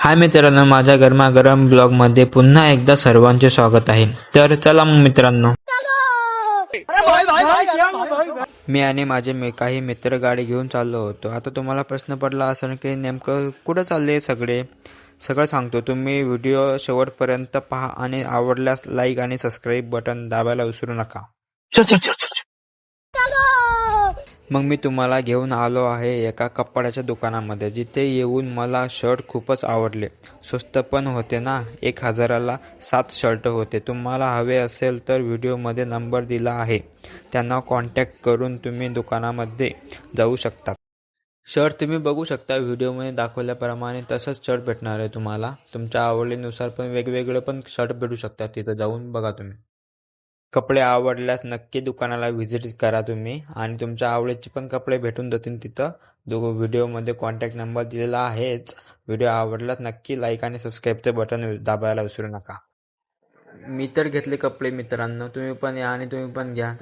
हाय मित्रांनो, माझ्या गरमागरम ब्लॉगमध्ये पुन्हा एकदा सर्वांचे स्वागत आहे. तर चला मग मित्रांनो, मी आणि माझे काही मित्र गाडी घेऊन चाललो होतो. आता तुम्हाला प्रश्न पडला असेल की नेमकं कुठं चालले सगळं सांगतो. तुम्ही व्हिडिओ शेवटपर्यंत पहा आणि आवडल्यास लाईक आणि सबस्क्राईब बटन दाबायला विसरू नका. मग मी तुम्हाला घेऊन आलो आहे एका कपड्याच्या दुकानामध्ये, जिथे येऊन मला शर्ट खूपच आवडले. स्वस्त पण होते ना. 1000ला 7 शर्ट होते. तुम्हाला हवे असेल तर व्हिडिओमध्ये नंबर दिला आहे, त्यांना कॉन्टॅक्ट करून तुम्ही दुकानामध्ये जाऊ शकता. शर्ट तुम्ही बघू शकता व्हिडिओमध्ये दाखवल्याप्रमाणे तसंच शर्ट भेटणार आहे तुम्हाला. तुमच्या आवडीनुसार पण वेगवेगळे पण शर्ट भेटू शकतात. तिथं जाऊन बघा तुम्ही. कपडे आवडल्यास नक्की दुकानाला व्हिजिट करा तुम्ही, आणि तुमच्या आवडीचे पण कपडे भेटून जातील तिथं. जो व्हिडिओमध्ये कॉन्टॅक्ट नंबर दिलेला आहेच. व्हिडिओ आवडल्यास नक्की लाईक आणि सबस्क्राईबचे बटन दाबायला विसरू नका. मी तर घेतले कपडे मित्रांनो, तुम्ही पण या आणि तुम्ही पण घ्या.